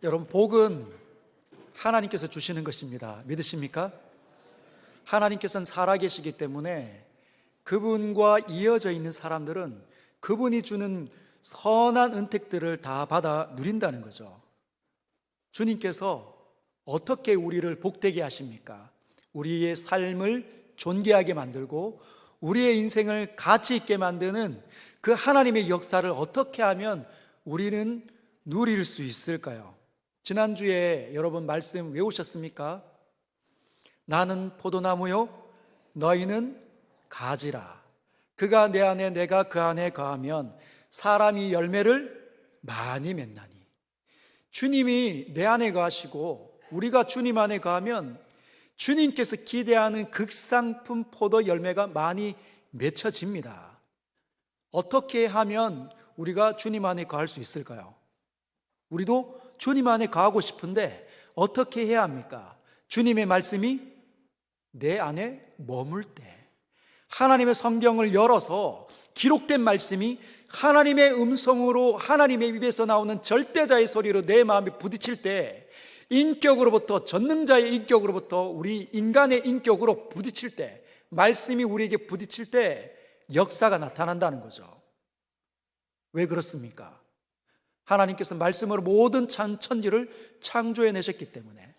여러분, 복은 하나님께서 주시는 것입니다. 믿으십니까? 하나님께서는 살아계시기 때문에 그분과 이어져 있는 사람들은 그분이 주는 선한 은택들을 다 받아 누린다는 거죠. 주님께서 어떻게 우리를 복되게 하십니까? 우리의 삶을 존귀하게 만들고 우리의 인생을 가치 있게 만드는 그 하나님의 역사를 어떻게 하면 우리는 누릴 수 있을까요? 지난주에 여러분 말씀 외우셨습니까? 나는 포도나무요, 너희는 가지라. 그가 내 안에 내가 그 안에 거하면 사람이 열매를 많이 맺나니. 주님이 내 안에 거하시고 우리가 주님 안에 거하면 주님께서 기대하는 극상품 포도 열매가 많이 맺혀집니다. 어떻게 하면 우리가 주님 안에 거할 수 있을까요? 우리도 주님 안에 거하고 싶은데 어떻게 해야 합니까? 주님의 말씀이 내 안에 머물 때, 하나님의 성경을 열어서 기록된 말씀이 하나님의 음성으로 하나님의 입에서 나오는 절대자의 소리로 내 마음에 부딪힐 때, 인격으로부터, 전능자의 인격으로부터 우리 인간의 인격으로 부딪힐 때, 말씀이 우리에게 부딪힐 때 역사가 나타난다는 거죠. 왜 그렇습니까? 하나님께서 말씀으로 모든 천지를 창조해내셨기 때문에,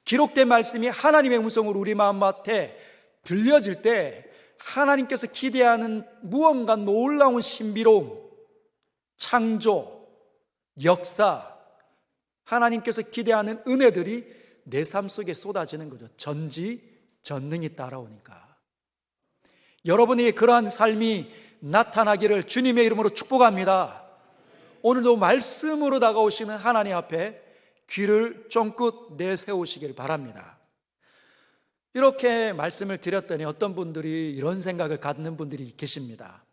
기록된 말씀이 하나님의 음성으로 우리 마음밭에 들려질 때 하나님께서 기대하는 무언가 놀라운 신비로움, 창조, 역사, 하나님께서 기대하는 은혜들이 내 삶 속에 쏟아지는 거죠. 전지전능이 따라오니까. 여러분에게 그러한 삶이 나타나기를 주님의 이름으로 축복합니다. 오늘도 말씀으로 다가오시는 하나님 앞에 귀를 쫑긋 내세우시길 바랍니다. 이렇게 말씀을 드렸더니 어떤 분들이 이런 생각을 갖는 분들이 계십니다.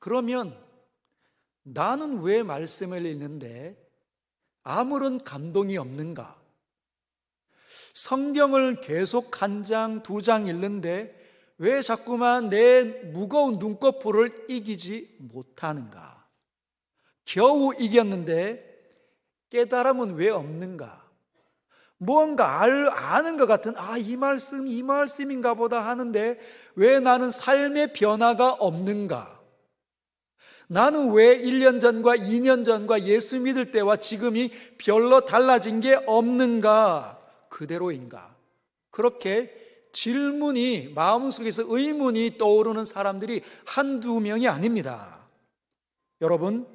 그러면 나는 왜 말씀을 읽는데 아무런 감동이 없는가? 성경을 계속 한 장, 두 장 읽는데 왜 자꾸만 내 무거운 눈꺼풀을 이기지 못하는가? 겨우 이겼는데 깨달음은 왜 없는가? 무언가 아는 것 같은 이 말씀인가 보다 하는데 왜 나는 삶의 변화가 없는가? 나는 왜 1년 전과 2년 전과 예수 믿을 때와 지금이 별로 달라진 게 없는가? 그대로인가? 그렇게 질문이, 마음속에서 의문이 떠오르는 사람들이 한두 명이 아닙니다. 여러분,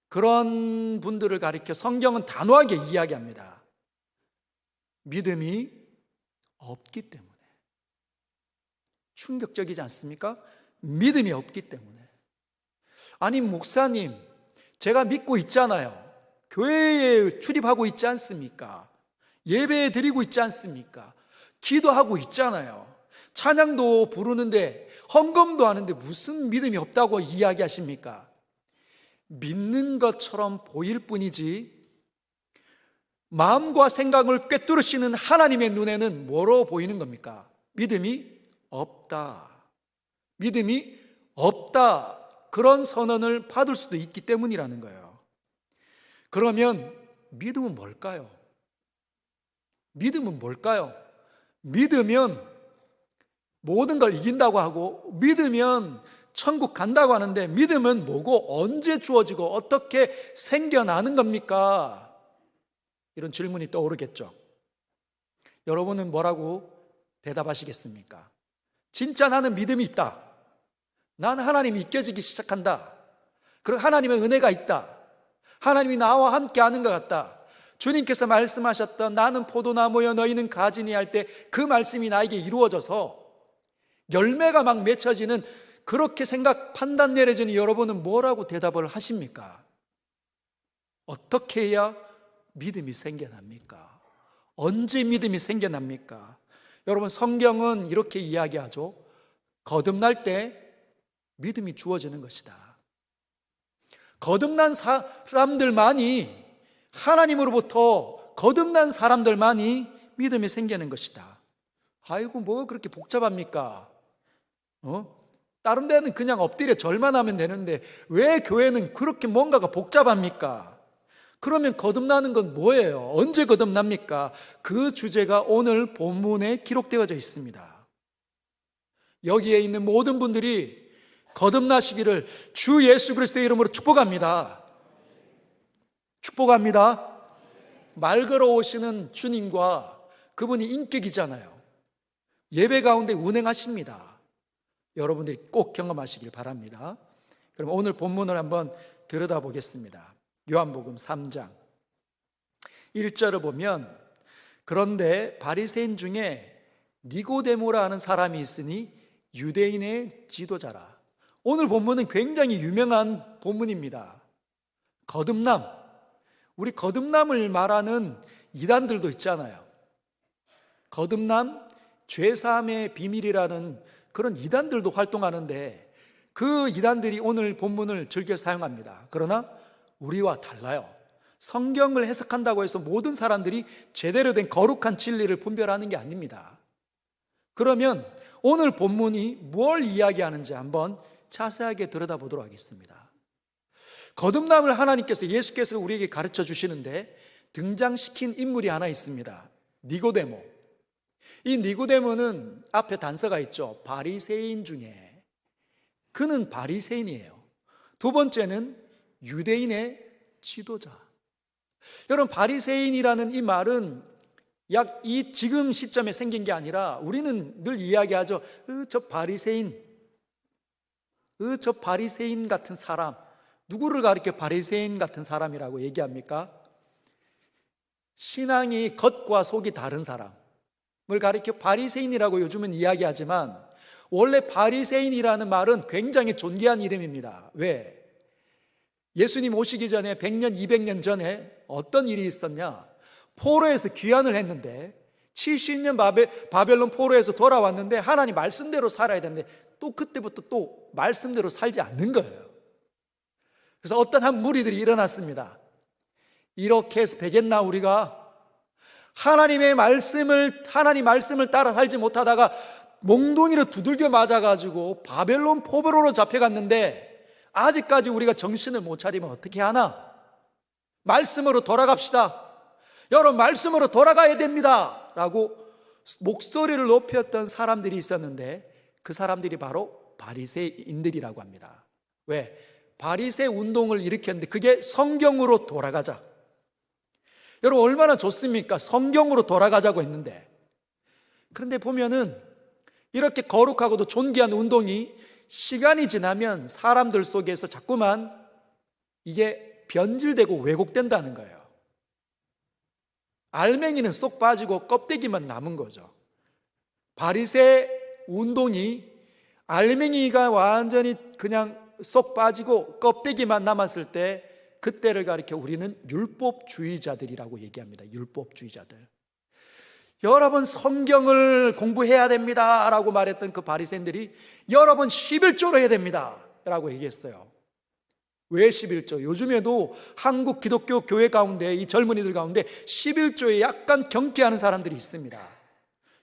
그런 분들을 가리켜 성경은 단호하게 이야기합니다. 믿음이 없기 때문에. 충격적이지 않습니까? 믿음이 없기 때문에. 아니, 목사님, 제가 믿고 있잖아요. 교회에 출입하고 있지 않습니까? 예배 드리고 있지 않습니까? 기도하고 있잖아요. 찬양도 부르는데, 헌금도 하는데 무슨 믿음이 없다고 이야기하십니까? 믿는 것처럼 보일 뿐이지 마음과 생각을 꿰뚫으시는 하나님의 눈에는 뭐로 보이는 겁니까? 믿음이 없다. 믿음이 없다. 그런 선언을 받을 수도 있기 때문이라는 거예요. 그러면 믿음은 뭘까요? 믿음은 뭘까요? 믿으면 모든 걸 이긴다고 하고, 믿으면 천국 간다고 하는데 믿음은 뭐고 언제 주어지고 어떻게 생겨나는 겁니까? 이런 질문이 떠오르겠죠. 여러분은 뭐라고 대답하시겠습니까? 진짜 나는 믿음이 있다. 난 하나님이 믿겨지기 시작한다. 그리고 하나님의 은혜가 있다. 하나님이 나와 함께 하는 것 같다. 주님께서 말씀하셨던 나는 포도나무여 너희는 가지니 할 때 그 말씀이 나에게 이루어져서 열매가 막 맺혀지는, 그렇게 판단 내려지는 여러분은 뭐라고 대답을 하십니까? 어떻게 해야 믿음이 생겨납니까? 언제 믿음이 생겨납니까? 여러분, 성경은 이렇게 이야기하죠. 거듭날 때 믿음이 주어지는 것이다. 거듭난 사람들만이, 하나님으로부터 거듭난 사람들만이 믿음이 생기는 것이다. 아이고, 뭐 그렇게 복잡합니까? 다른 데는 그냥 엎드려 절만 하면 되는데 왜 교회는 그렇게 뭔가가 복잡합니까? 그러면 거듭나는 건 뭐예요? 언제 거듭납니까? 그 주제가 오늘 본문에 기록되어져 있습니다. 여기에 있는 모든 분들이 거듭나시기를 주 예수 그리스도의 이름으로 축복합니다. 축복합니다. 말 걸어오시는 주님과 그분이 인격이잖아요. 예배 가운데 운행하십니다. 여러분들이 꼭 경험하시길 바랍니다. 그럼 오늘 본문을 한번 들여다보겠습니다. 요한복음 3장 1절을 보면, 그런데 바리새인 중에 니고데모라 하는 사람이 있으니 유대인의 지도자라. 오늘 본문은 굉장히 유명한 본문입니다. 거듭남, 우리 거듭남을 말하는 이단들도 있잖아요. 거듭남, 죄사함의 비밀이라는 그런 이단들도 활동하는데 그 이단들이 오늘 본문을 즐겨 사용합니다. 그러나 우리와 달라요. 성경을 해석한다고 해서 모든 사람들이 제대로 된 거룩한 진리를 분별하는 게 아닙니다. 그러면 오늘 본문이 뭘 이야기하는지 한번 자세하게 들여다보도록 하겠습니다. 거듭남을 하나님께서, 예수께서 우리에게 가르쳐 주시는데 등장시킨 인물이 하나 있습니다. 니고데모. 이 니고데모는 앞에 단서가 있죠. 바리새인 중에. 그는 바리새인이에요. 두 번째는 유대인의 지도자. 여러분, 바리새인이라는 이 말은 약 이 지금 시점에 생긴 게 아니라 우리는 늘 이야기하죠. 저 바리새인, 저 바리새인 같은 사람. 누구를 가리켜 바리새인 같은 사람이라고 얘기합니까? 신앙이 겉과 속이 다른 사람을 가리켜 바리새인이라고 요즘은 이야기하지만, 원래 바리새인이라는 말은 굉장히 존귀한 이름입니다. 왜? 예수님 오시기 전에 100년, 200년 전에 어떤 일이 있었냐? 포로에서 귀환을 했는데 70년 바벨론 포로에서 돌아왔는데 하나님 말씀대로 살아야 되는데 또 그때부터 또 말씀대로 살지 않는 거예요. 그래서 어떤 한 무리들이 일어났습니다. 이렇게 해서 되겠나? 우리가 하나님 말씀을 따라 살지 못하다가 몽둥이로 두들겨 맞아가지고 바벨론 포로로 잡혀갔는데 아직까지 우리가 정신을 못 차리면 어떻게 하나? 말씀으로 돌아갑시다. 여러분, 말씀으로 돌아가야 됩니다 라고 목소리를 높였던 사람들이 있었는데 그 사람들이 바로 바리새인들이라고 합니다. 왜? 바리새 운동을 일으켰는데 그게 성경으로 돌아가자. 여러분, 얼마나 좋습니까? 성경으로 돌아가자고 했는데. 그런데 보면은 이렇게 거룩하고도 존귀한 운동이 시간이 지나면 사람들 속에서 자꾸만 이게 변질되고 왜곡된다는 거예요. 알맹이는 쏙 빠지고 껍데기만 남은 거죠. 바리새 운동이 알맹이가 완전히 그냥 쏙 빠지고 껍데기만 남았을 때 그때를 가리켜 우리는 율법주의자들이라고 얘기합니다. 율법주의자들. 여러분, 성경을 공부해야 됩니다 라고 말했던 그 바리새인들이 여러분 11조로 해야 됩니다 라고 얘기했어요. 왜 11조? 요즘에도 한국 기독교 교회 가운데, 이 젊은이들 가운데 11조에 약간 경계하는 사람들이 있습니다.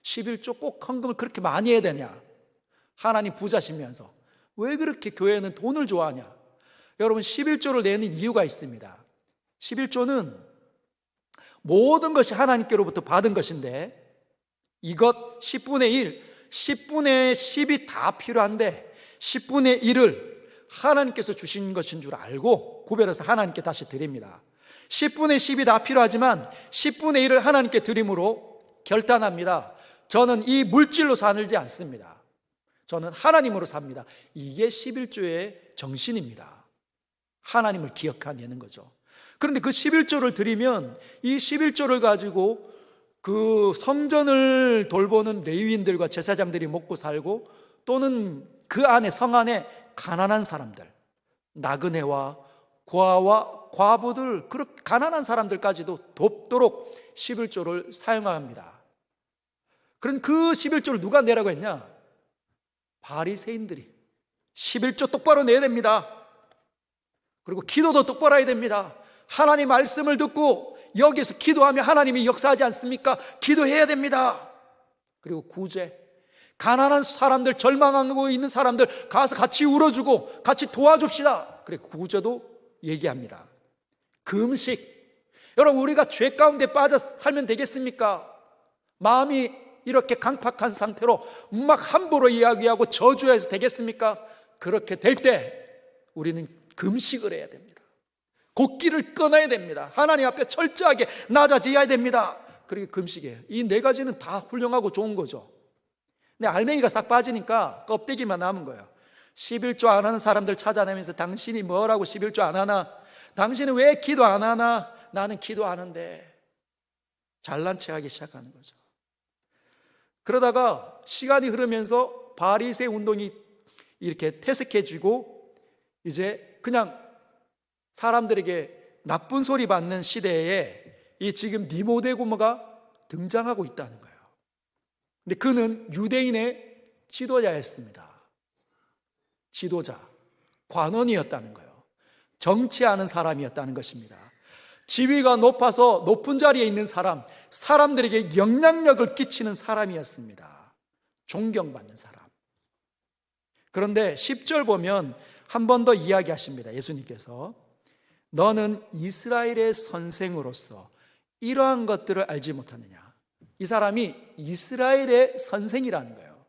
11조 꼭 헌금을 그렇게 많이 해야 되냐? 하나님 부자시면서 왜 그렇게 교회는 돈을 좋아하냐? 여러분, 11조를 내는 이유가 있습니다. 11조는 모든 것이 하나님께로부터 받은 것인데 이것 10분의 1, 10분의 10이 다 필요한데 10분의 1을 하나님께서 주신 것인 줄 알고 구별해서 하나님께 다시 드립니다. 10분의 10이 다 필요하지만 10분의 1을 하나님께 드림으로 결단합니다. 저는 이 물질로 살지 않습니다. 저는 하나님으로 삽니다. 이게 11조의 정신입니다. 하나님을 기억하는 거죠. 그런데 그 11조를 드리면 이 11조를 가지고 그 성전을 돌보는 레위인들과 제사장들이 먹고 살고, 또는 그 안에 성 안에 가난한 사람들, 나그네와 고아와 과부들, 그렇게 가난한 사람들까지도 돕도록 11조를 사용합니다. 그런 그 11조를 누가 내라고 했냐? 바리새인들이 11조 똑바로 내야 됩니다. 그리고 기도도 똑바로 해야 됩니다. 하나님 말씀을 듣고 여기서 기도하면 하나님이 역사하지 않습니까? 기도해야 됩니다. 그리고 구제, 가난한 사람들, 절망하고 있는 사람들 가서 같이 울어주고 같이 도와줍시다. 그리고 구제도 얘기합니다. 금식, 여러분, 우리가 죄 가운데 빠져 살면 되겠습니까? 마음이 이렇게 강팍한 상태로 막 함부로 이야기하고 저주해서 되겠습니까? 그렇게 될 때 우리는 금식을 해야 됩니다. 곡기를 끊어야 됩니다. 하나님 앞에 철저하게 낮아져야 됩니다. 그리고 금식이에요. 이 네 가지는 다 훌륭하고 좋은 거죠. 근데 알맹이가 싹 빠지니까 껍데기만 남은 거예요. 11조 안 하는 사람들 찾아내면서 당신이 뭐라고 11조 안 하나? 당신은 왜 기도 안 하나? 나는 기도하는데. 잘난 체 하기 시작하는 거죠. 그러다가 시간이 흐르면서 바리새 운동이 이렇게 퇴색해지고 이제 그냥 사람들에게 나쁜 소리 받는 시대에 이 지금 니고데모가 등장하고 있다는 거예요. 근데 그는 유대인의 지도자였습니다. 지도자, 관원이었다는 거예요. 정치하는 사람이었다는 것입니다. 지위가 높아서 높은 자리에 있는 사람, 사람들에게 영향력을 끼치는 사람이었습니다. 존경받는 사람. 그런데 10절 보면 한 번 더 이야기하십니다. 예수님께서 너는 이스라엘의 선생으로서 이러한 것들을 알지 못하느냐. 이 사람이 이스라엘의 선생이라는 거예요.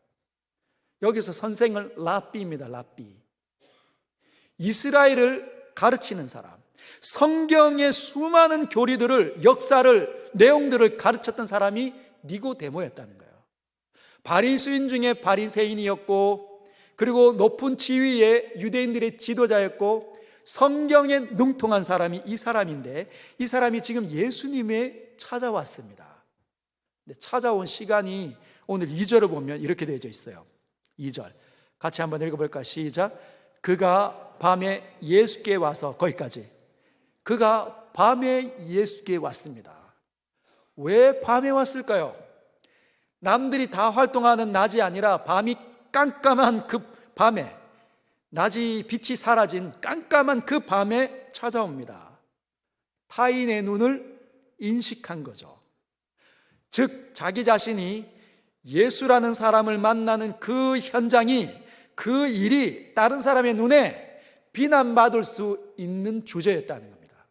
여기서 선생은 랍비입니다. 랍비. 이스라엘을 가르치는 사람, 성경의 수많은 교리들을, 역사를, 내용들을 가르쳤던 사람이 니고데모였다는 거예요. 바리새인 중에 바리새인이었고, 그리고 높은 지위의 유대인들의 지도자였고, 성경에 능통한 사람이 이 사람인데, 이 사람이 지금 예수님에 찾아왔습니다. 근데 찾아온 시간이 오늘 2절을 보면 이렇게 되어져 있어요. 2절 같이 한번 읽어볼까? 시작. 그가 밤에 예수께 와서, 거기까지. 그가 밤에 예수께 왔습니다. 왜 밤에 왔을까요? 남들이 다 활동하는 낮이 아니라 밤이 깜깜한 그 밤에, 낮이 빛이 사라진 깜깜한 그 밤에 찾아옵니다. 타인의 눈을 인식한 거죠. 즉 자기 자신이 예수라는 사람을 만나는 그 현장이, 그 일이 다른 사람의 눈에 비난받을 수 있는 주제였다는 겁니다.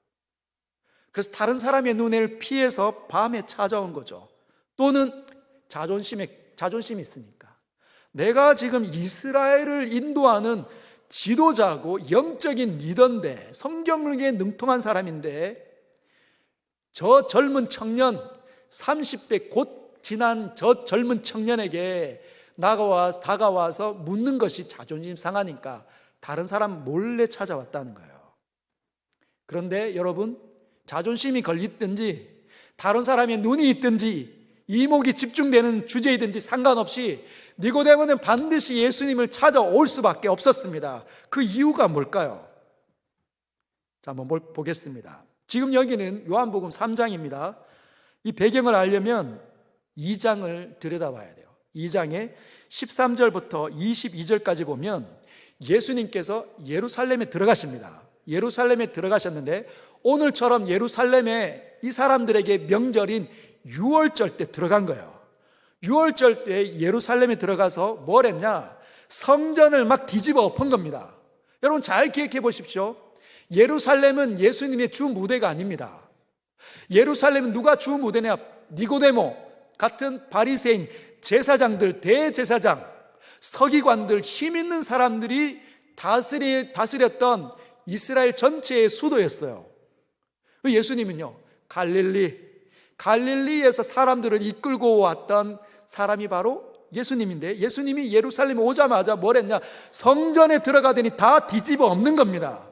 그래서 다른 사람의 눈을 피해서 밤에 찾아온 거죠. 또는 자존심이 있으니까. 내가 지금 이스라엘을 인도하는 지도자고 영적인 리더인데, 성경에 능통한 사람인데, 저 젊은 청년, 30대 곧 지난 저 젊은 청년에게 다가와서 묻는 것이 자존심 상하니까 다른 사람 몰래 찾아왔다는 거예요. 그런데 여러분, 자존심이 걸리든지 다른 사람의 눈이 있든지 이목이 집중되는 주제이든지 상관없이 니고데모는 반드시 예수님을 찾아올 수밖에 없었습니다. 그 이유가 뭘까요? 자, 한번 보겠습니다. 지금 여기는 요한복음 3장입니다. 이 배경을 알려면 2장을 들여다봐야 돼요. 2장에 13절부터 22절까지 보면 예수님께서 예루살렘에 들어가십니다. 예루살렘에 들어가셨는데 오늘처럼 예루살렘에 이 사람들에게 명절인 유월절 때 들어간 거예요. 유월절 때 예루살렘에 들어가서 뭘 했냐? 성전을 막 뒤집어 엎은 겁니다. 여러분 잘 기억해 보십시오. 예루살렘은 예수님의 주 무대가 아닙니다. 예루살렘은 누가 주 무대냐? 니고데모 같은 바리새인, 제사장들, 대제사장, 서기관들, 힘 있는 사람들이 다스렸던 이스라엘 전체의 수도였어요. 예수님은요, 갈릴리에서 사람들을 이끌고 왔던 사람이 바로 예수님인데, 예수님이 예루살렘에 오자마자 뭘 했냐? 성전에 들어가더니 다 뒤집어 엎는 겁니다.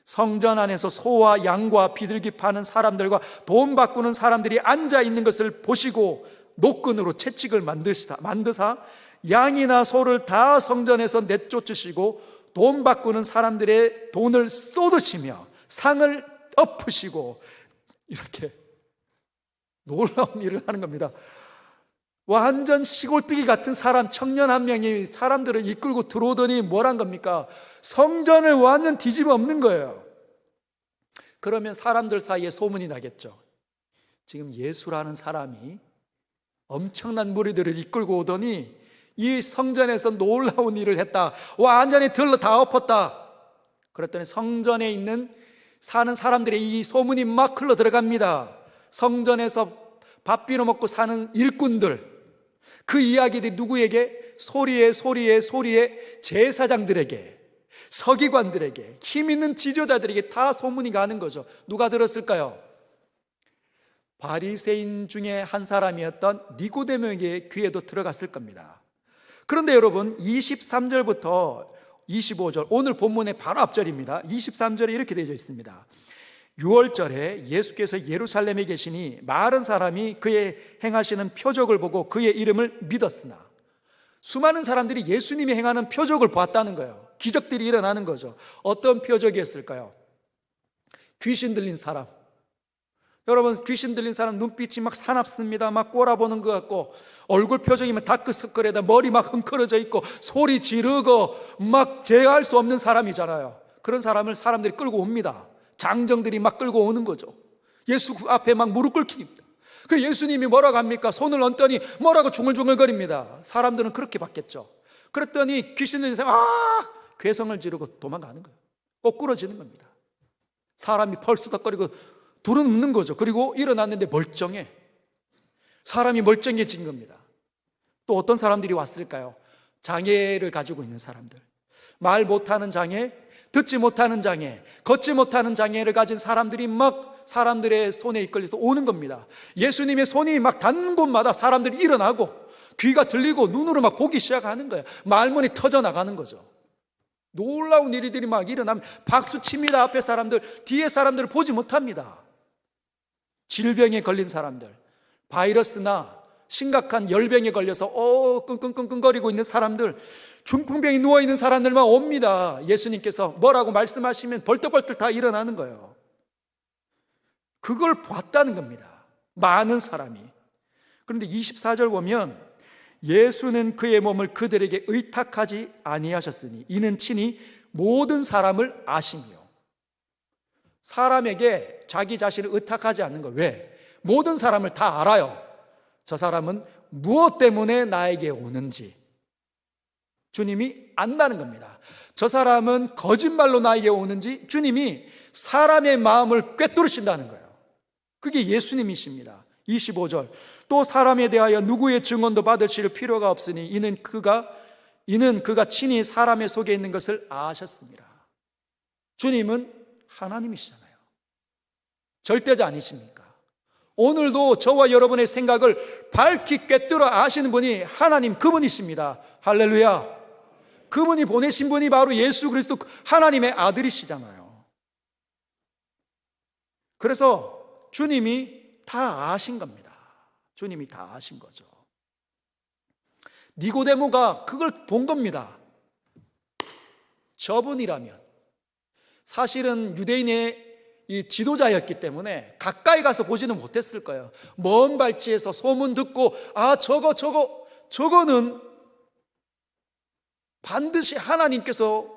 성전 안에서 소와 양과 비둘기 파는 사람들과 돈 바꾸는 사람들이 앉아 있는 것을 보시고 노끈으로 채찍을 만드사 양이나 소를 다 성전에서 내쫓으시고 돈 바꾸는 사람들의 돈을 쏟으시며 상을 엎으시고 이렇게 놀라운 일을 하는 겁니다. 완전 시골뜨기 같은 사람, 청년 한 명이 사람들을 이끌고 들어오더니 뭘 한 겁니까? 성전을 완전 뒤집어 엎는 거예요. 그러면 사람들 사이에 소문이 나겠죠. 지금 예수라는 사람이 엄청난 무리들을 이끌고 오더니 이 성전에서 놀라운 일을 했다. 완전히 들러 다 엎었다. 그랬더니 성전에 있는 사는 사람들의 이 소문이 막 흘러 들어갑니다. 성전에서 밥 비워 먹고 사는 일꾼들, 그 이야기들이 누구에게? 소리에 제사장들에게, 서기관들에게, 힘 있는 지도자들에게 다 소문이 가는 거죠. 누가 들었을까요? 바리새인 중에 한 사람이었던 니고데모에게 귀에도 들어갔을 겁니다. 그런데 여러분, 23절부터 25절, 오늘 본문의 바로 앞절입니다. 23절에 이렇게 되어 있습니다. 6월절에 예수께서 예루살렘에 계시니 많은 사람이 그의 행하시는 표적을 보고 그의 이름을 믿었으나, 수많은 사람들이 예수님이 행하는 표적을 보았다는 거예요. 기적들이 일어나는 거죠. 어떤 표적이었을까요? 귀신 들린 사람. 여러분, 귀신 들린 사람 눈빛이 막 사납습니다. 막 꼬라보는 것 같고, 얼굴 표정이면 다크서클에다 머리 막 흥커러져 있고, 소리 지르고 막 제어할 수 없는 사람이잖아요. 그런 사람을 사람들이 끌고 옵니다. 장정들이 막 끌고 오는 거죠. 예수 앞에 막 무릎 꿇힙니다. 그 예수님이 뭐라고 합니까? 손을 얹더니 뭐라고 중얼중얼거립니다. 사람들은 그렇게 봤겠죠. 그랬더니 귀신 들린 사람, 괴성을 지르고 도망가는 거예요. 꼬꾸러지는 겁니다. 사람이 펄스덕거리고 둘은 웃는 거죠. 그리고 일어났는데 멀쩡해. 사람이 멀쩡해진 겁니다. 또 어떤 사람들이 왔을까요? 장애를 가지고 있는 사람들, 말 못하는 장애, 듣지 못하는 장애, 걷지 못하는 장애를 가진 사람들이 막 사람들의 손에 이끌려서 오는 겁니다. 예수님의 손이 막 닿는 곳마다 사람들이 일어나고 귀가 들리고 눈으로 막 보기 시작하는 거예요. 말문이 터져나가는 거죠. 놀라운 일들이 막 일어나면 박수 칩니다. 앞에 사람들, 뒤에 사람들을 보지 못합니다. 질병에 걸린 사람들, 바이러스나 심각한 열병에 걸려서 끙끙끙끙거리고 있는 사람들, 중풍병이 누워있는 사람들만 옵니다. 예수님께서 뭐라고 말씀하시면 벌떡벌떡 다 일어나는 거예요. 그걸 봤다는 겁니다. 많은 사람이. 그런데 24절 보면 예수는 그의 몸을 그들에게 의탁하지 아니하셨으니 이는 친히 모든 사람을 아시며. 사람에게 자기 자신을 의탁하지 않는 거예요. 왜? 모든 사람을 다 알아요. 저 사람은 무엇 때문에 나에게 오는지 주님이 안다는 겁니다. 저 사람은 거짓말로 나에게 오는지 주님이 사람의 마음을 꿰뚫으신다는 거예요. 그게 예수님이십니다. 25절, 또 사람에 대하여 누구의 증언도 받으실 필요가 없으니 이는 그가 친히 사람의 속에 있는 것을 아셨습니다. 주님은 하나님이시잖아요. 절대자 아니십니까? 오늘도 저와 여러분의 생각을 밝히 꿰뚫어 아시는 분이 하나님, 그분이십니다. 할렐루야. 그분이 보내신 분이 바로 예수 그리스도 하나님의 아들이시잖아요. 그래서 주님이 다 아신 겁니다. 주님이 다 아신 거죠. 니고데모가 그걸 본 겁니다. 저분이라면, 사실은 유대인의 이 지도자였기 때문에 가까이 가서 보지는 못했을 거예요. 먼 발치에서 소문 듣고 저거는 반드시 하나님께서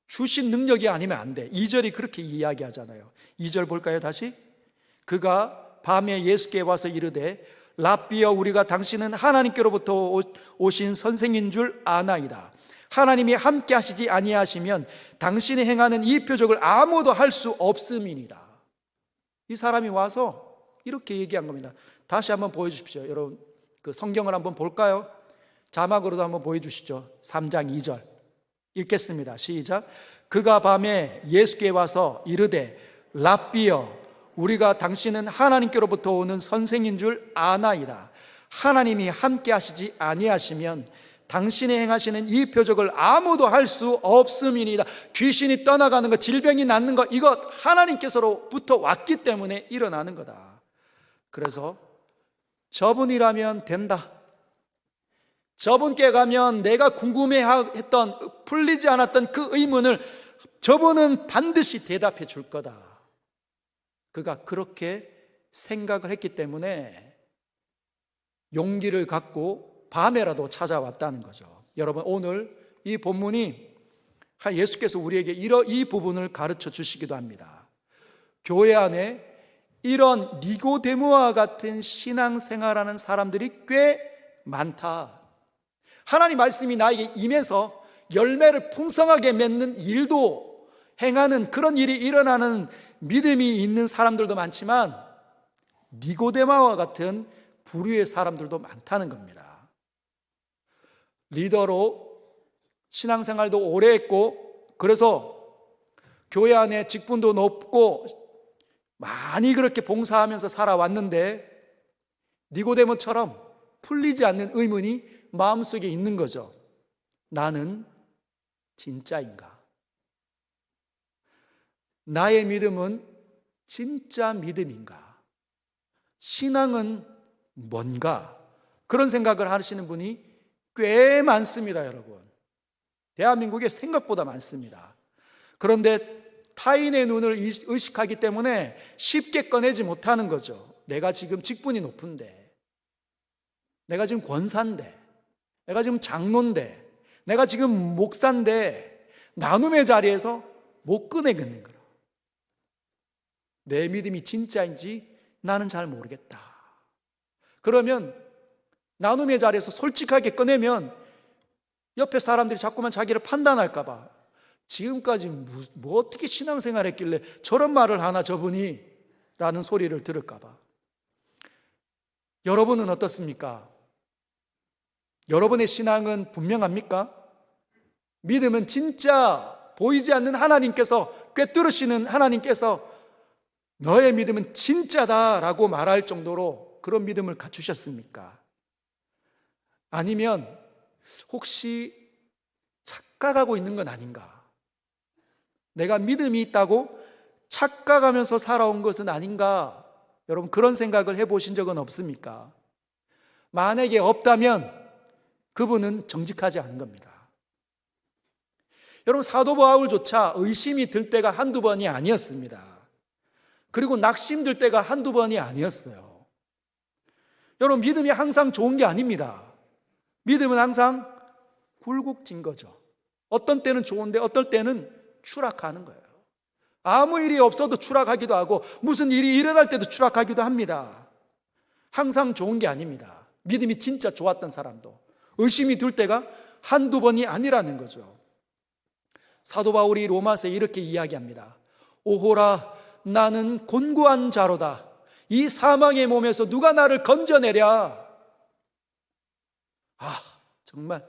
주신 능력이 아니면 안 돼. 2절이 그렇게 이야기하잖아요. 2절 볼까요? 다시. 그가 밤에 예수께 와서 이르되 랍비여, 우리가 당신은 하나님께로부터 오신 선생인 줄 아나이다. 하나님이 함께 하시지 아니하시면 당신이 행하는 이 표적을 아무도 할 수 없음이니라. 이 사람이 와서 이렇게 얘기한 겁니다. 다시 한번 보여주십시오. 여러분, 그 성경을 한번 볼까요? 자막으로도 한번 보여주시죠. 3장 2절 읽겠습니다. 시작. 그가 밤에 예수께 와서 이르되 랍비여, 우리가 당신은 하나님께로부터 오는 선생인 줄 아나이다. 하나님이 함께 하시지 아니하시면 당신이 행하시는 이 표적을 아무도 할 수 없음이니이다. 귀신이 떠나가는 것, 질병이 낫는 것, 이것 하나님께서로부터 왔기 때문에 일어나는 거다. 그래서 저분이라면 된다. 저분께 가면 내가 궁금해했던, 풀리지 않았던 그 의문을 저분은 반드시 대답해 줄 거다. 그가 그렇게 생각을 했기 때문에 용기를 갖고 밤에라도 찾아왔다는 거죠. 여러분, 오늘 이 본문이 예수께서 우리에게 이 부분을 가르쳐 주시기도 합니다. 교회 안에 이런 니고데모와 같은 신앙생활하는 사람들이 꽤 많다. 하나님 말씀이 나에게 임해서 열매를 풍성하게 맺는 일도 행하는 그런 일이 일어나는 믿음이 있는 사람들도 많지만 니고데마와 같은 부류의 사람들도 많다는 겁니다. 리더로 신앙생활도 오래 했고, 그래서 교회 안에 직분도 높고 많이 그렇게 봉사하면서 살아왔는데 니고데모처럼 풀리지 않는 의문이 마음속에 있는 거죠. 나는 진짜인가? 나의 믿음은 진짜 믿음인가? 신앙은 뭔가? 그런 생각을 하시는 분이 꽤 많습니다, 여러분. 대한민국에 생각보다 많습니다. 그런데 타인의 눈을 의식하기 때문에 쉽게 꺼내지 못하는 거죠. 내가 지금 직분이 높은데, 내가 지금 권사인데, 내가 지금 장로인데, 내가 지금 목사인데 나눔의 자리에서 못 꺼내겠는 거라. 내 믿음이 진짜인지 나는 잘 모르겠다. 그러면 나눔의 자리에서 솔직하게 꺼내면 옆에 사람들이 자꾸만 자기를 판단할까 봐, 지금까지 뭐 어떻게 신앙생활 했길래 저런 말을 하나 저분이 라는 소리를 들을까 봐. 여러분은 어떻습니까? 여러분의 신앙은 분명합니까? 믿음은 진짜 보이지 않는 하나님께서, 꿰뚫으시는 하나님께서 너의 믿음은 진짜다라고 말할 정도로 그런 믿음을 갖추셨습니까? 아니면 혹시 착각하고 있는 건 아닌가? 내가 믿음이 있다고 착각하면서 살아온 것은 아닌가? 여러분, 그런 생각을 해보신 적은 없습니까? 만약에 없다면 그분은 정직하지 않은 겁니다. 여러분, 사도 바울조차 의심이 들 때가 한두 번이 아니었습니다. 그리고 낙심들 때가 한두 번이 아니었어요. 여러분, 믿음이 항상 좋은 게 아닙니다. 믿음은 항상 굴곡진 거죠. 어떤 때는 좋은데 어떨 때는 추락하는 거예요. 아무 일이 없어도 추락하기도 하고 무슨 일이 일어날 때도 추락하기도 합니다. 항상 좋은 게 아닙니다. 믿음이 진짜 좋았던 사람도 의심이 들 때가 한두 번이 아니라는 거죠. 사도 바울이 로마서에 이렇게 이야기합니다. 오호라, 나는 곤고한 자로다. 이 사망의 몸에서 누가 나를 건져내랴. 정말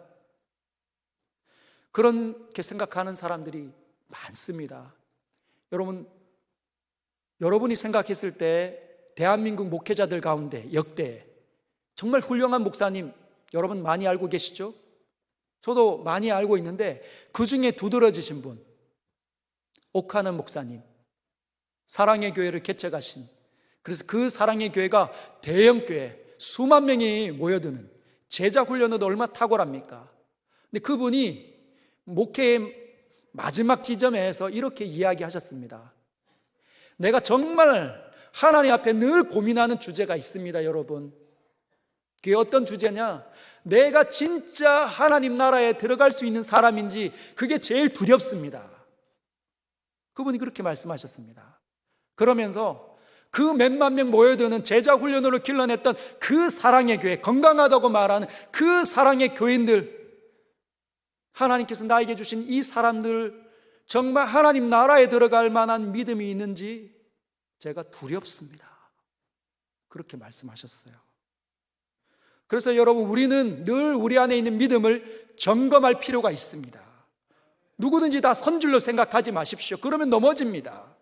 그렇게 생각하는 사람들이 많습니다. 여러분이 생각했을 때 대한민국 목회자들 가운데 역대 정말 훌륭한 목사님 여러분 많이 알고 계시죠? 저도 많이 알고 있는데 그 중에 두드러지신 분, 옥하는 목사님, 사랑의 교회를 개척하신, 그래서 그 사랑의 교회가 대형교회 수만 명이 모여드는 제자 훈련은 얼마나 탁월합니까? 근데 그분이 목회의 마지막 지점에서 이렇게 이야기하셨습니다. 내가 정말 하나님 앞에 늘 고민하는 주제가 있습니다, 여러분. 그게 어떤 주제냐? 내가 진짜 하나님 나라에 들어갈 수 있는 사람인지 그게 제일 두렵습니다. 그분이 그렇게 말씀하셨습니다. 그러면서 그 몇만 명 모여드는 제자 훈련으로 길러냈던 그 사랑의 교회, 건강하다고 말하는 그 사랑의 교인들, 하나님께서 나에게 주신 이 사람들 정말 하나님 나라에 들어갈 만한 믿음이 있는지 제가 두렵습니다. 그렇게 말씀하셨어요. 그래서 여러분, 우리는 늘 우리 안에 있는 믿음을 점검할 필요가 있습니다. 누구든지 다 선줄로 생각하지 마십시오. 그러면 넘어집니다.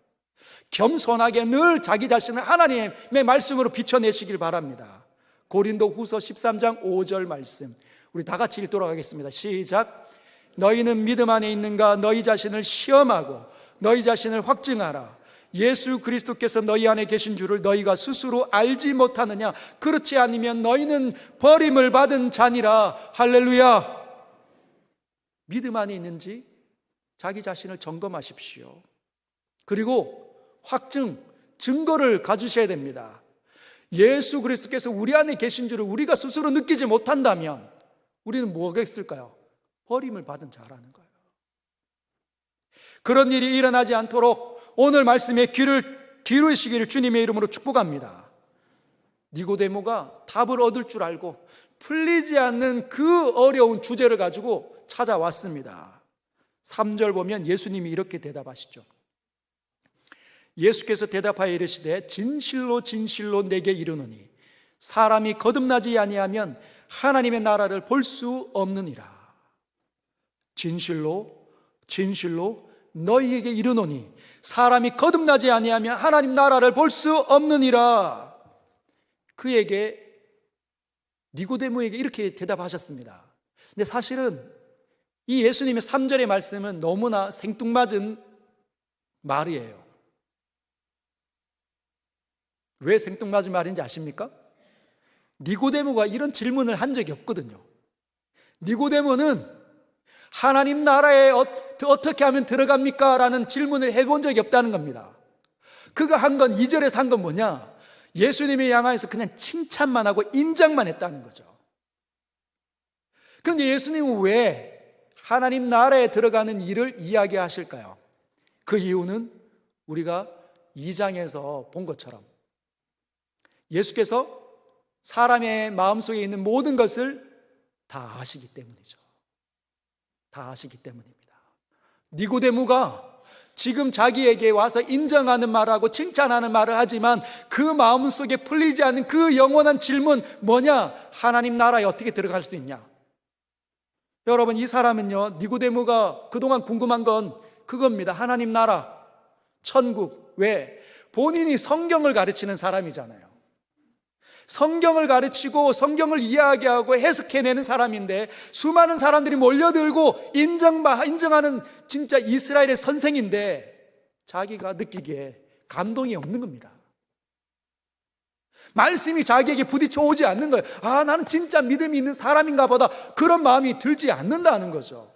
겸손하게 늘 자기 자신을 하나님의 말씀으로 비춰내시길 바랍니다. 고린도 후서 13장 5절 말씀 우리 다 같이 읽도록 하겠습니다. 시작. 너희는 믿음 안에 있는가? 너희 자신을 시험하고 너희 자신을 확증하라. 예수 그리스도께서 너희 안에 계신 줄을 너희가 스스로 알지 못하느냐? 그렇지 않으면 너희는 버림을 받은 자니라. 할렐루야. 믿음 안에 있는지 자기 자신을 점검하십시오. 그리고 확증, 증거를 가지셔야 됩니다. 예수 그리스도께서 우리 안에 계신 줄을 우리가 스스로 느끼지 못한다면 우리는 뭐가 있을까요? 버림을 받은 자라는 거예요. 그런 일이 일어나지 않도록 오늘 말씀에 귀를 기울이시기를 주님의 이름으로 축복합니다. 니고데모가 답을 얻을 줄 알고 풀리지 않는 그 어려운 주제를 가지고 찾아왔습니다. 3절 보면 예수님이 이렇게 대답하시죠. 예수께서 대답하여 이르시되 진실로 진실로 내게 이르노니 사람이 거듭나지 아니하면 하나님의 나라를 볼 수 없느니라. 진실로 진실로 너희에게 이르노니 사람이 거듭나지 아니하면 하나님 나라를 볼 수 없느니라. 그에게 니고데모에게 이렇게 대답하셨습니다. 근데 사실은 이 예수님의 3절의 말씀은 너무나 생뚱맞은 말이에요. 왜 생뚱맞은 말인지 아십니까? 니고데모가 이런 질문을 한 적이 없거든요. 니고데모는 하나님 나라에 어떻게 하면 들어갑니까? 라는 질문을 해본 적이 없다는 겁니다. 그가 한 건 2절에서 한 건 뭐냐? 예수님의 향하여서 그냥 칭찬만 하고 인정만 했다는 거죠. 그런데 예수님은 왜 하나님 나라에 들어가는 일을 이야기하실까요? 그 이유는 우리가 2장에서 본 것처럼 예수께서 사람의 마음속에 있는 모든 것을 다 아시기 때문이죠. 다 아시기 때문입니다. 니고데모가 지금 자기에게 와서 인정하는 말하고 칭찬하는 말을 하지만 그 마음속에 풀리지 않는 그 영원한 질문 뭐냐? 하나님 나라에 어떻게 들어갈 수 있냐? 여러분, 이 사람은요, 니고데모가 그동안 궁금한 건 그겁니다. 하나님 나라, 천국. 왜? 본인이 성경을 가르치는 사람이잖아요. 성경을 가르치고 성경을 이야기하고 해석해내는 사람인데 수많은 사람들이 몰려들고 인정하는 진짜 이스라엘의 선생인데 자기가 느끼기에 감동이 없는 겁니다. 말씀이 자기에게 부딪혀 오지 않는 거예요. 아, 나는 진짜 믿음이 있는 사람인가 보다. 그런 마음이 들지 않는다는 거죠.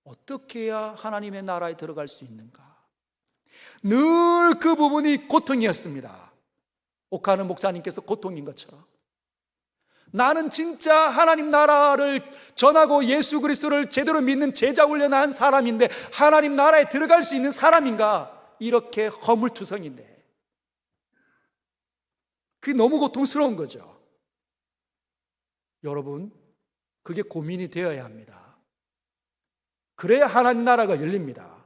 어떻게 해야 하나님의 나라에 들어갈 수 있는가? 늘 그 부분이 고통이었습니다. 옥하는 목사님께서 고통인 것처럼 나는 진짜 하나님 나라를 전하고 예수 그리스도를 제대로 믿는 제자 훈련한 사람인데 하나님 나라에 들어갈 수 있는 사람인가? 이렇게 허물투성인데 그게 너무 고통스러운 거죠. 여러분, 그게 고민이 되어야 합니다. 그래야 하나님 나라가 열립니다.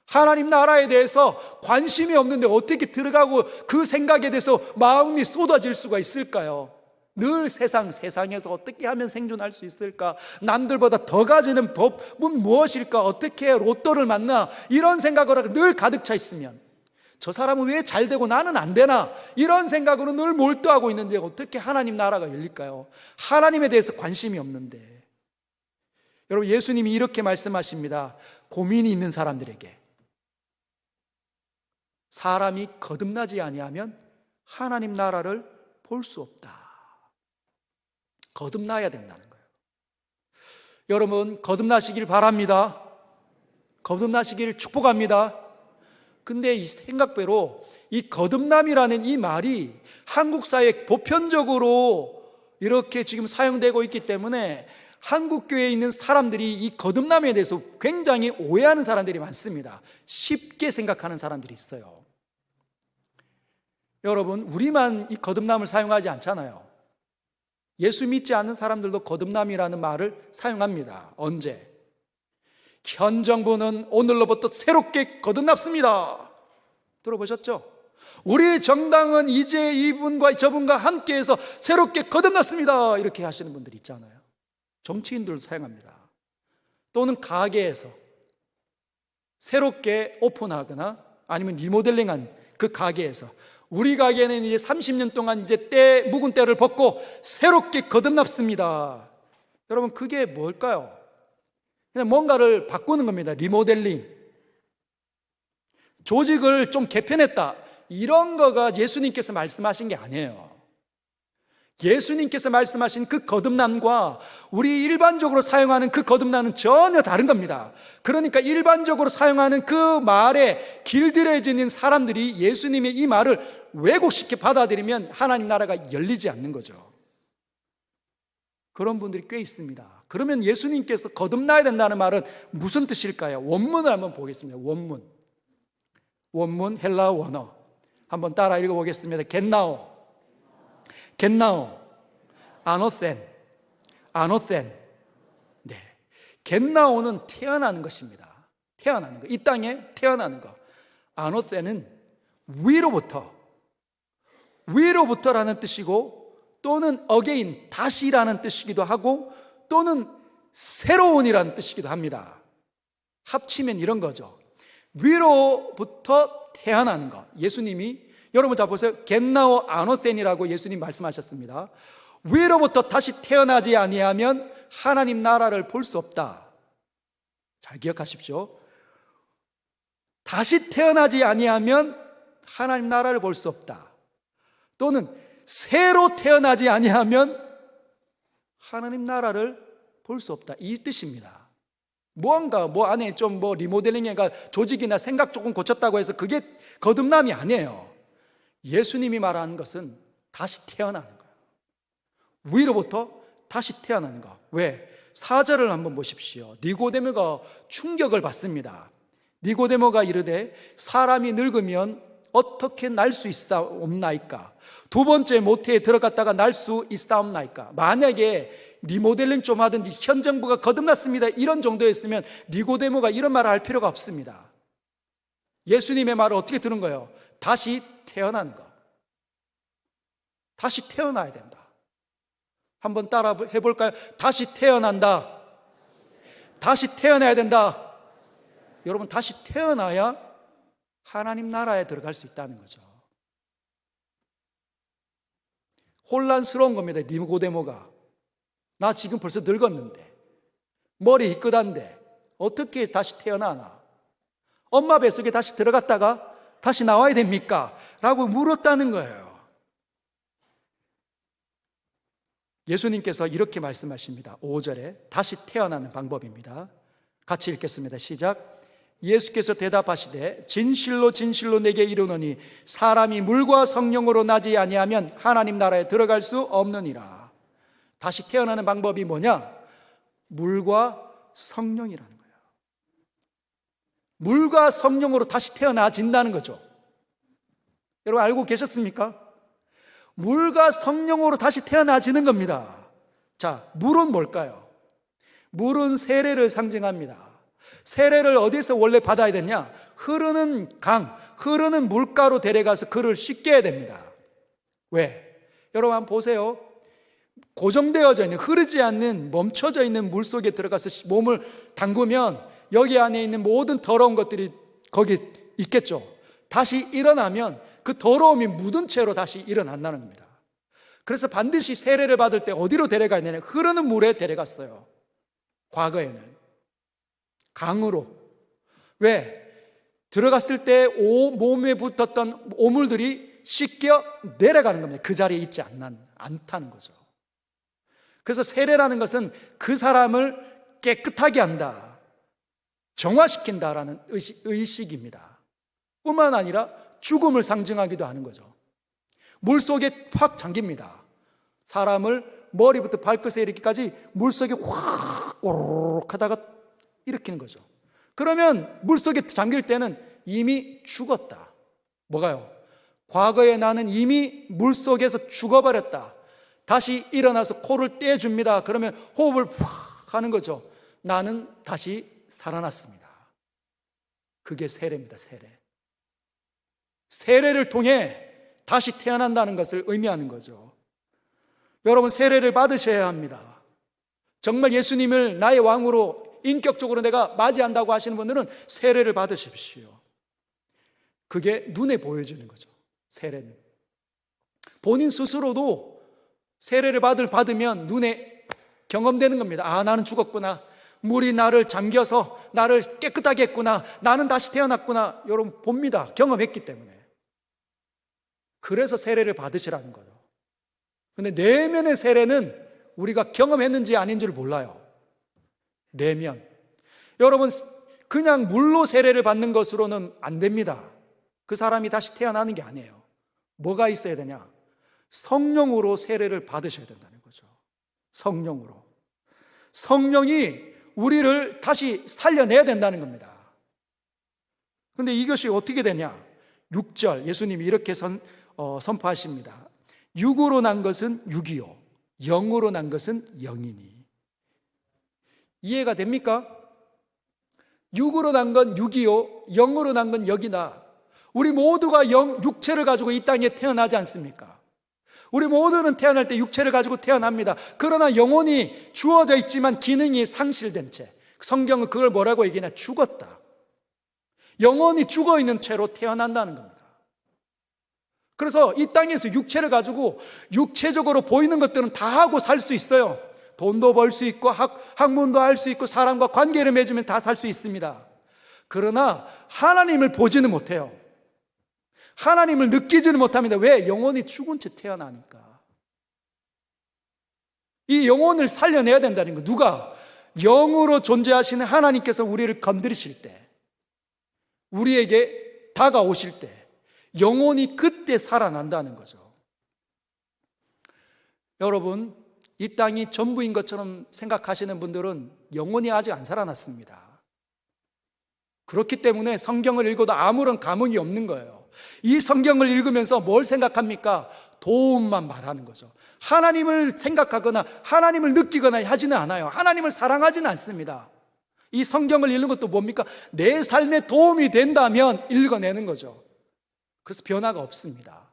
하나님 나라에 대해서 관심이 없는데 어떻게 들어가고 그 생각에 대해서 마음이 쏟아질 수가 있을까요? 늘 세상에서 어떻게 하면 생존할 수 있을까? 남들보다 더 가지는 법은 무엇일까? 어떻게 로또를 만나? 이런 생각으로 늘 가득 차 있으면 저 사람은 왜 잘 되고 나는 안 되나? 이런 생각으로 늘 몰두하고 있는데 어떻게 하나님 나라가 열릴까요? 하나님에 대해서 관심이 없는데. 여러분, 예수님이 이렇게 말씀하십니다. 고민이 있는 사람들에게 사람이 거듭나지 아니하면 하나님 나라를 볼 수 없다. 거듭나야 된다는 거예요. 여러분, 거듭나시길 바랍니다. 거듭나시길 축복합니다. 근데 이 생각외로 이 거듭남이라는 이 말이 한국 사회에 보편적으로 이렇게 지금 사용되고 있기 때문에 한국 교회에 있는 사람들이 이 거듭남에 대해서 굉장히 오해하는 사람들이 많습니다. 쉽게 생각하는 사람들이 있어요. 여러분, 우리만 이 거듭남을 사용하지 않잖아요. 예수 믿지 않는 사람들도 거듭남이라는 말을 사용합니다. 언제? 현 정부는 오늘로부터 새롭게 거듭났습니다. 들어보셨죠? 우리 정당은 이제 이분과 저분과 함께해서 새롭게 거듭났습니다. 이렇게 하시는 분들 있잖아요. 정치인들도 사용합니다. 또는 가게에서 새롭게 오픈하거나 아니면 리모델링한 그 가게에서 우리 가게는 이제 30년 동안 이제 묵은 때를 벗고 새롭게 거듭났습니다. 여러분, 그게 뭘까요? 그냥 뭔가를 바꾸는 겁니다. 리모델링. 조직을 좀 개편했다. 이런 거가 예수님께서 말씀하신 게 아니에요. 예수님께서 말씀하신 그 거듭남과 우리 일반적으로 사용하는 그 거듭남은 전혀 다른 겁니다. 그러니까 일반적으로 사용하는 그 말에 길들여지는 사람들이 예수님의 이 말을 왜곡시켜 받아들이면 하나님 나라가 열리지 않는 거죠. 그런 분들이 꽤 있습니다. 그러면 예수님께서 거듭나야 된다는 말은 무슨 뜻일까요? 원문을 한번 보겠습니다. 원문 헬라어 원어 한번 따라 읽어보겠습니다. 겟나오, 아노센. 네. 겟나오는 태어나는 것입니다. 태어나는 거. 이 땅에 태어나는 거. 아노세는 위로부터라는 뜻이고, 또는 again, 다시라는 뜻이기도 하고, 또는 새로운이라는 뜻이기도 합니다. 합치면 이런 거죠. 위로부터 태어나는 것. 예수님이, 여러분 자 보세요. 겟나오 아노센이라고 예수님 말씀하셨습니다. 위로부터 다시 태어나지 아니하면 하나님 나라를 볼 수 없다. 잘 기억하십시오. 다시 태어나지 아니하면 하나님 나라를 볼 수 없다. 또는 새로 태어나지 아니하면 하나님 나라를 볼 수 없다. 이 뜻입니다. 무언가 안에 좀 리모델링해가 조직이나 생각 조금 고쳤다고 해서 그게 거듭남이 아니에요. 예수님이 말하는 것은 다시 태어나는 거예요. 위로부터 다시 태어나는 거. 왜? 4절을 한번 보십시오. 니고데모가 충격을 받습니다. 니고데모가 이르되 사람이 늙으면 어떻게 날 수 있사옵나이까? 두 번째 모태에 들어갔다가 날 수 있사옵나이까? 만약에 리모델링 좀 하든지 현 정부가 거듭났습니다 이런 정도였으면 니고데모가 이런 말을 할 필요가 없습니다. 예수님의 말을 어떻게 들은 거예요? 다시 태어나는 거. 다시 태어나야 된다. 한번 따라 해볼까요? 다시 태어난다. 다시 태어나야 된다. 여러분, 다시 태어나야 하나님 나라에 들어갈 수 있다는 거죠. 혼란스러운 겁니다. 니고데모가. 나 지금 벌써 늙었는데, 머리 희끗한데 어떻게 다시 태어나나? 엄마 뱃속에 다시 들어갔다가 다시 나와야 됩니까? 라고 물었다는 거예요. 예수님께서 이렇게 말씀하십니다. 5절에 다시 태어나는 방법입니다. 같이 읽겠습니다. 시작. 예수께서 대답하시되 진실로 진실로 내게 이르노니 사람이 물과 성령으로 나지 아니하면 하나님 나라에 들어갈 수 없느니라. 다시 태어나는 방법이 뭐냐? 물과 성령이라는 거예요. 물과 성령으로 다시 태어나진다는 거죠. 여러분 알고 계셨습니까? 물과 성령으로 다시 태어나지는 겁니다. 자, 물은 뭘까요? 물은 세례를 상징합니다. 세례를 어디서 원래 받아야 되냐? 흐르는 강, 흐르는 물가로 데려가서 그를 씻겨야 됩니다. 왜? 여러분 한번 보세요. 고정되어져 있는, 흐르지 않는, 멈춰져 있는 물 속에 들어가서 몸을 담그면 여기 안에 있는 모든 더러운 것들이 거기 있겠죠. 다시 일어나면 그 더러움이 묻은 채로 다시 일어난다는 겁니다. 그래서 반드시 세례를 받을 때 어디로 데려가야 되냐? 흐르는 물에 데려갔어요. 과거에는 강으로. 왜? 들어갔을 때 몸에 붙었던 오물들이 씻겨 내려가는 겁니다. 그 자리에 있지 않다는 거죠. 그래서 세례라는 것은 그 사람을 깨끗하게 한다, 정화시킨다라는 의식입니다. 뿐만 아니라 죽음을 상징하기도 하는 거죠. 물속에 확 잠깁니다. 사람을 머리부터 발끝에 이렇게까지 물속에 확 오르륵 하다가 일으키는 거죠. 그러면 물속에 잠길 때는 이미 죽었다. 뭐가요? 과거에 나는 이미 물속에서 죽어버렸다. 다시 일어나서 코를 떼줍니다. 그러면 호흡을 확 하는 거죠. 나는 다시 살아났습니다. 그게 세례입니다. 세례. 세례를 통해 다시 태어난다는 것을 의미하는 거죠. 여러분, 세례를 받으셔야 합니다. 정말 예수님을 나의 왕으로 인격적으로 내가 맞이한다고 하시는 분들은 세례를 받으십시오. 그게 눈에 보여지는 거죠. 세례는 본인 스스로도 세례를 받으면 눈에 경험되는 겁니다. 아, 나는 죽었구나. 물이 나를 잠겨서 나를 깨끗하게 했구나. 나는 다시 태어났구나. 여러분 봅니다. 경험했기 때문에. 그래서 세례를 받으시라는 거예요. 근데 내면의 세례는 우리가 경험했는지 아닌지를 몰라요. 내면. 여러분, 그냥 물로 세례를 받는 것으로는 안 됩니다. 그 사람이 다시 태어나는 게 아니에요. 뭐가 있어야 되냐? 성령으로 세례를 받으셔야 된다는 거죠. 성령으로. 성령이 우리를 다시 살려내야 된다는 겁니다. 그런데 이것이 어떻게 되냐? 6절 예수님이 이렇게 선포하십니다. 육으로 난 것은 육이요, 영으로 난 것은 영이니. 이해가 됩니까? 육으로 난 건 육이요, 영으로 난 건 영이다. 우리 모두가 육체를 가지고 이 땅에 태어나지 않습니까? 우리 모두는 태어날 때 육체를 가지고 태어납니다. 그러나 영혼이 주어져 있지만 기능이 상실된 채, 성경은 그걸 뭐라고 얘기하냐? 죽었다. 영혼이 죽어 있는 채로 태어난다는 겁니다. 그래서 이 땅에서 육체를 가지고 육체적으로 보이는 것들은 다 하고 살 수 있어요. 돈도 벌 수 있고 학문도 할 수 있고 사람과 관계를 맺으면 다 살 수 있습니다. 그러나 하나님을 보지는 못해요. 하나님을 느끼지는 못합니다. 왜? 영혼이 죽은 채 태어나니까. 이 영혼을 살려내야 된다는 거. 누가? 영으로 존재하시는 하나님께서 우리를 건드리실 때, 우리에게 다가오실 때 영혼이 그때 살아난다는 거죠. 여러분, 이 땅이 전부인 것처럼 생각하시는 분들은 영혼이 아직 안 살아났습니다. 그렇기 때문에 성경을 읽어도 아무런 감흥이 없는 거예요. 이 성경을 읽으면서 뭘 생각합니까? 도움만 말하는 거죠. 하나님을 생각하거나 하나님을 느끼거나 하지는 않아요. 하나님을 사랑하지는 않습니다. 이 성경을 읽는 것도 뭡니까? 내 삶에 도움이 된다면 읽어내는 거죠. 그래서 변화가 없습니다.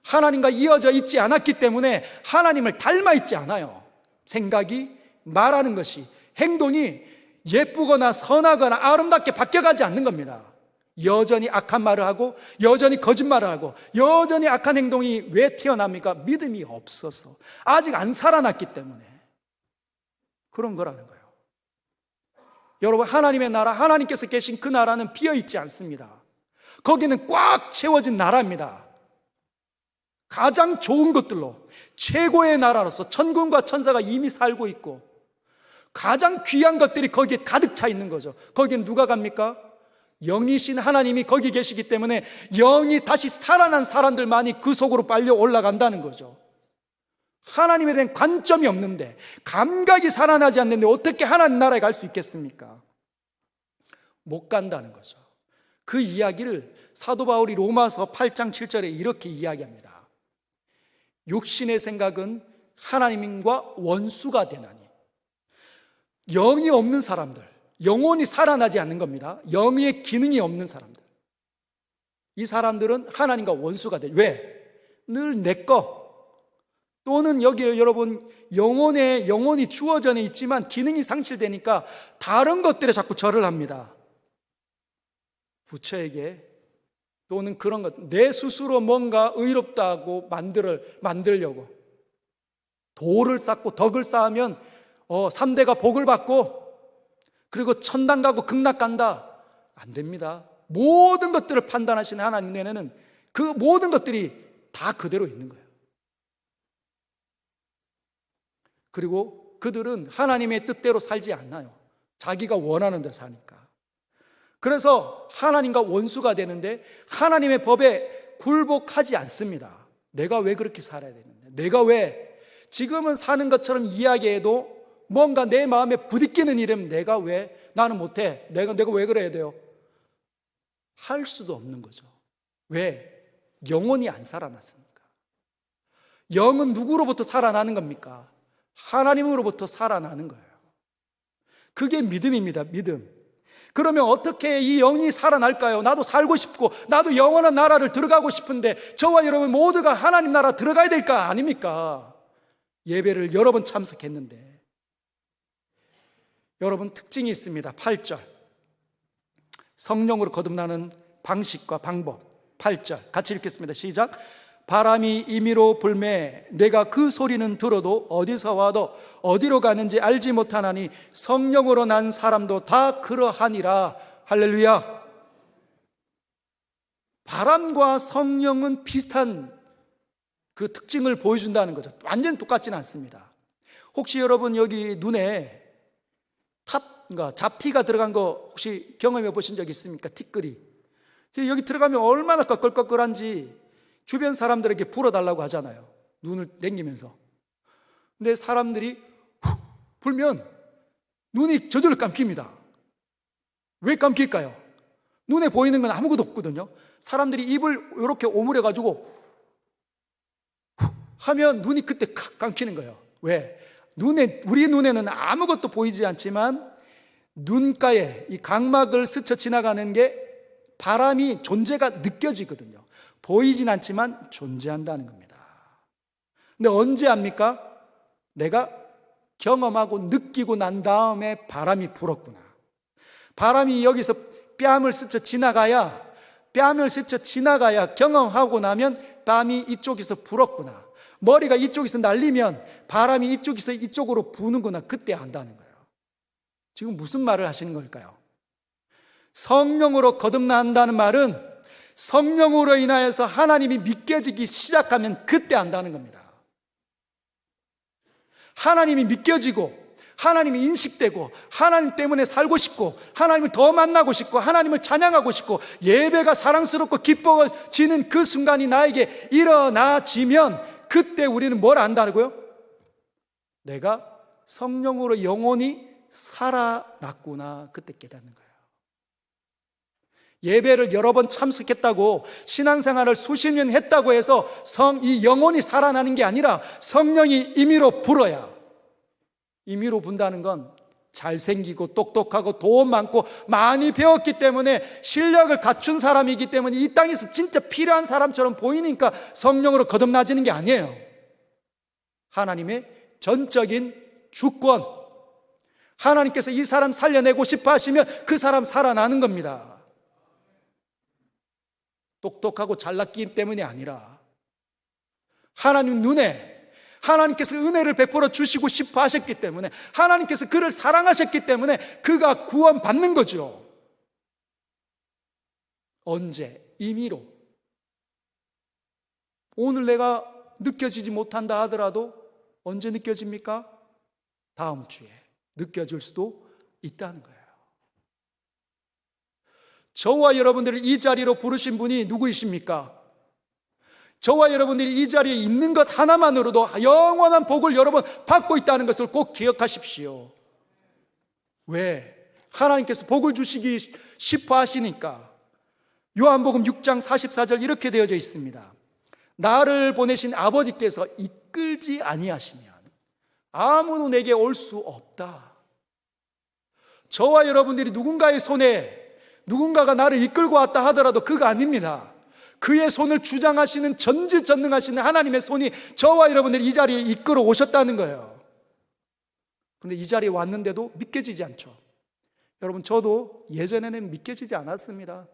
하나님과 이어져 있지 않았기 때문에 하나님을 닮아 있지 않아요. 생각이, 말하는 것이, 행동이 예쁘거나 선하거나 아름답게 바뀌어가지 않는 겁니다. 여전히 악한 말을 하고 여전히 거짓말을 하고 여전히 악한 행동이 왜 튀어납니까? 믿음이 없어서, 아직 안 살아났기 때문에 그런 거라는 거예요. 여러분, 하나님의 나라, 하나님께서 계신 그 나라는 비어있지 않습니다. 거기는 꽉 채워진 나라입니다. 가장 좋은 것들로, 최고의 나라로서 천군과 천사가 이미 살고 있고 가장 귀한 것들이 거기에 가득 차 있는 거죠. 거기는 누가 갑니까? 영이신 하나님이 거기 계시기 때문에 영이 다시 살아난 사람들만이 그 속으로 빨려 올라간다는 거죠. 하나님에 대한 관점이 없는데, 감각이 살아나지 않는데 어떻게 하나님 나라에 갈 수 있겠습니까? 못 간다는 거죠. 그 이야기를 사도 바울이 로마서 8장 7절에 이렇게 이야기합니다. 육신의 생각은 하나님과 원수가 되나니. 영이 없는 사람들, 영혼이 살아나지 않는 겁니다. 영의 기능이 없는 사람들, 이 사람들은 하나님과 원수가 돼요. 왜? 늘 내 거, 또는 여기에 여러분 영혼이 주어져 있지만 기능이 상실되니까 다른 것들에 자꾸 절을 합니다. 부처에게, 또는 그런 것, 내 스스로 뭔가 의롭다고 만들려고 도를 쌓고 덕을 쌓으면 3대가 복을 받고 그리고 천당 가고 극락 간다. 안 됩니다. 모든 것들을 판단하시는 하나님 내에는 그 모든 것들이 다 그대로 있는 거예요. 그리고 그들은 하나님의 뜻대로 살지 않아요. 자기가 원하는 대로 사니까. 그래서 하나님과 원수가 되는데 하나님의 법에 굴복하지 않습니다. 내가 왜 그렇게 살아야 되는데, 내가 왜 지금은 사는 것처럼 이야기해도 뭔가 내 마음에 부딪히는 일이면 내가 왜, 나는 못해, 내가 왜 그래야 돼요? 할 수도 없는 거죠. 왜? 영혼이 안 살아났으니까. 영은 누구로부터 살아나는 겁니까? 하나님으로부터 살아나는 거예요. 그게 믿음입니다. 믿음. 그러면 어떻게 이 영이 살아날까요? 나도 살고 싶고 나도 영원한 나라를 들어가고 싶은데 저와 여러분 모두가 하나님 나라 들어가야 될 거 아닙니까? 예배를 여러 번 참석했는데, 여러분 특징이 있습니다. 8절, 성령으로 거듭나는 방식과 방법. 8절 같이 읽겠습니다. 시작. 바람이 임의로 불매 내가 그 소리는 들어도 어디서 와도 어디로 가는지 알지 못하나니 성령으로 난 사람도 다 그러하니라. 할렐루야. 바람과 성령은 비슷한 그 특징을 보여준다는 거죠. 완전 똑같지는 않습니다. 혹시 여러분 여기 눈에 그러니까 잡티가 들어간 거 혹시 경험해 보신 적 있습니까? 티끌이 여기 들어가면 얼마나 꺼끌꺼끌한지 주변 사람들에게 불어달라고 하잖아요. 눈을 당기면서. 근데 사람들이 불면 눈이 저절로 감깁니다. 왜 감길까요? 눈에 보이는 건 아무것도 없거든요. 사람들이 입을 이렇게 오므려 가지고 하면 눈이 그때 칵 감기는 거예요. 왜? 우리 눈에는 아무것도 보이지 않지만 눈가에 이 각막을 스쳐 지나가는 게 바람이 존재가 느껴지거든요. 보이진 않지만 존재한다는 겁니다. 근데 언제 합니까? 내가 경험하고 느끼고 난 다음에 바람이 불었구나. 바람이 여기서 뺨을 스쳐 지나가야 경험하고 나면 뺨이 이쪽에서 불었구나. 머리가 이쪽에서 날리면 바람이 이쪽에서 이쪽으로 부는구나. 그때 안다는 거예요. 지금 무슨 말을 하시는 걸까요? 성령으로 거듭난다는 말은 성령으로 인하여서 하나님이 믿겨지기 시작하면 그때 안다는 겁니다. 하나님이 믿겨지고 하나님이 인식되고 하나님 때문에 살고 싶고 하나님을 더 만나고 싶고 하나님을 찬양하고 싶고 예배가 사랑스럽고 기뻐지는 그 순간이 나에게 일어나지면 그때 우리는 뭘 안다고요? 내가 성령으로 영혼이 살아났구나. 그때 깨닫는 거예요. 예배를 여러 번 참석했다고 신앙생활을 수십 년 했다고 해서 이 영혼이 살아나는 게 아니라 성령이 임의로 불어야. 임의로 분다는 건 잘생기고 똑똑하고 돈 많고 많이 배웠기 때문에 실력을 갖춘 사람이기 때문에 이 땅에서 진짜 필요한 사람처럼 보이니까 성령으로 거듭나지는 게 아니에요. 하나님의 전적인 주권, 하나님께서 이 사람 살려내고 싶어 하시면 그 사람 살아나는 겁니다. 똑똑하고 잘났기 때문이 아니라 하나님 눈에 하나님께서 은혜를 베풀어 주시고 싶어 하셨기 때문에 하나님께서 그를 사랑하셨기 때문에 그가 구원받는 거죠. 언제? 임의로. 오늘 내가 느껴지지 못한다 하더라도 언제 느껴집니까? 다음 주에 느껴질 수도 있다는 거예요. 저와 여러분들을 이 자리로 부르신 분이 누구이십니까? 저와 여러분들이 이 자리에 있는 것 하나만으로도 영원한 복을 여러분 받고 있다는 것을 꼭 기억하십시오. 왜? 하나님께서 복을 주시기 싶어 하시니까. 요한복음 6장 44절 이렇게 되어져 있습니다. 나를 보내신 아버지께서 이끌지 아니하시면 아무도 내게 올 수 없다. 저와 여러분들이 누군가의 손에 누군가가 나를 이끌고 왔다 하더라도 그가 아닙니다. 그의 손을 주장하시는 전지전능하시는 하나님의 손이 저와 여러분들이 이 자리에 이끌어 오셨다는 거예요. 그런데 이 자리에 왔는데도 믿겨지지 않죠. 여러분, 저도 예전에는 믿겨지지 않았습니다.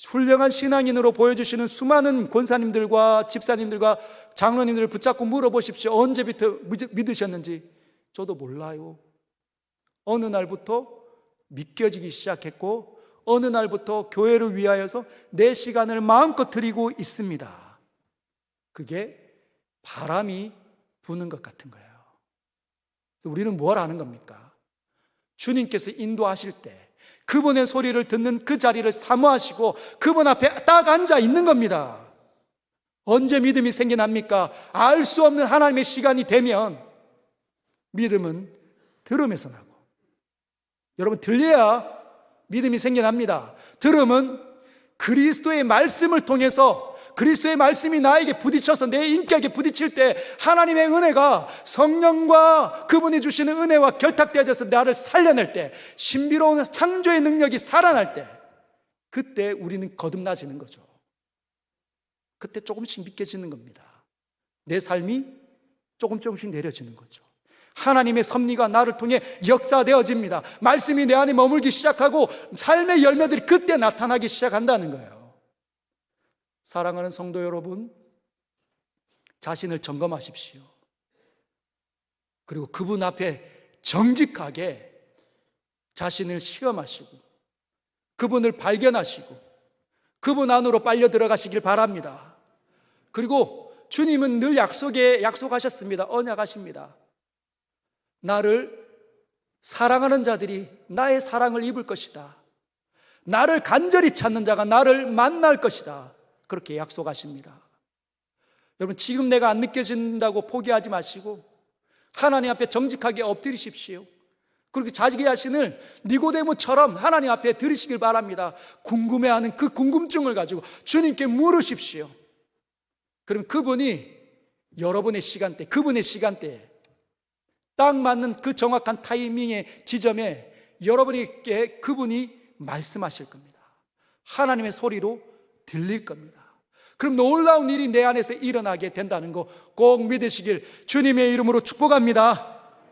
훌륭한 신앙인으로 보여주시는 수많은 권사님들과 집사님들과 장로님들을 붙잡고 물어보십시오. 언제부터 믿으셨는지. 저도 몰라요. 어느 날부터 믿겨지기 시작했고 어느 날부터 교회를 위하여서 내 시간을 마음껏 드리고 있습니다. 그게 바람이 부는 것 같은 거예요. 우리는 뭘 하는 겁니까? 주님께서 인도하실 때 그분의 소리를 듣는 그 자리를 사모하시고 그분 앞에 딱 앉아 있는 겁니다. 언제 믿음이 생겨납니까? 알 수 없는 하나님의 시간이 되면 믿음은 들음에서 나고, 여러분, 들려야 믿음이 생겨납니다. 들음은 그리스도의 말씀을 통해서 그리스도의 말씀이 나에게 부딪혀서 내 인격에 부딪힐 때 하나님의 은혜가 성령과 그분이 주시는 은혜와 결탁되어져서 나를 살려낼 때, 신비로운 창조의 능력이 살아날 때, 그때 우리는 거듭나지는 거죠. 그때 조금씩 믿겨지는 겁니다. 내 삶이 조금씩 내려지는 거죠. 하나님의 섭리가 나를 통해 역사되어집니다. 말씀이 내 안에 머물기 시작하고 삶의 열매들이 그때 나타나기 시작한다는 거예요. 사랑하는 성도 여러분, 자신을 점검하십시오. 그리고 그분 앞에 정직하게 자신을 시험하시고 그분을 발견하시고 그분 안으로 빨려 들어가시길 바랍니다. 그리고 주님은 늘 약속하셨습니다. 언약하십니다. 나를 사랑하는 자들이 나의 사랑을 입을 것이다. 나를 간절히 찾는 자가 나를 만날 것이다. 그렇게 약속하십니다. 여러분, 지금 내가 안 느껴진다고 포기하지 마시고 하나님 앞에 정직하게 엎드리십시오. 그렇게 자기 자신을 니고데모처럼 하나님 앞에 드리시길 바랍니다. 궁금해하는 그 궁금증을 가지고 주님께 물으십시오. 그럼 그분이 여러분의 시간대, 그분의 시간대에 딱 맞는 그 정확한 타이밍의 지점에 여러분에게 그분이 말씀하실 겁니다. 하나님의 소리로 들릴 겁니다. 그럼 놀라운 일이 내 안에서 일어나게 된다는 거 꼭 믿으시길 주님의 이름으로 축복합니다.